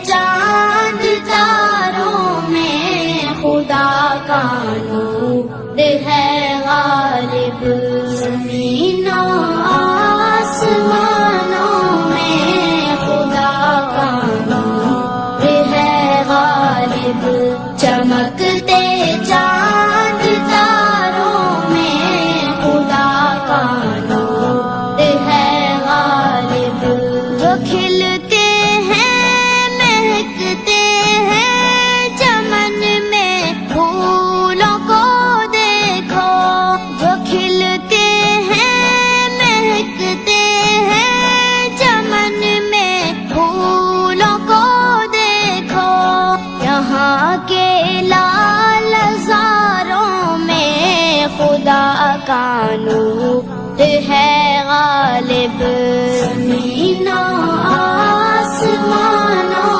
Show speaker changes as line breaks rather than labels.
چاند تاروں میں خدا کا نور ہے غالب، زمین و آسمانوں میں خدا کا نور ہے غالب، چمکتے چاند تاروں میں خدا کا نور ہے غالب، جو کھلتے ہیں مہکتے ہیں چمن میں پھولوں کو دیکھو، جو کھلتے ہیں مہکتے ہیں چمن میں پھولوں کو دیکھو، یہاں کے لال زاروں میں خدا کا نور ہے غالب۔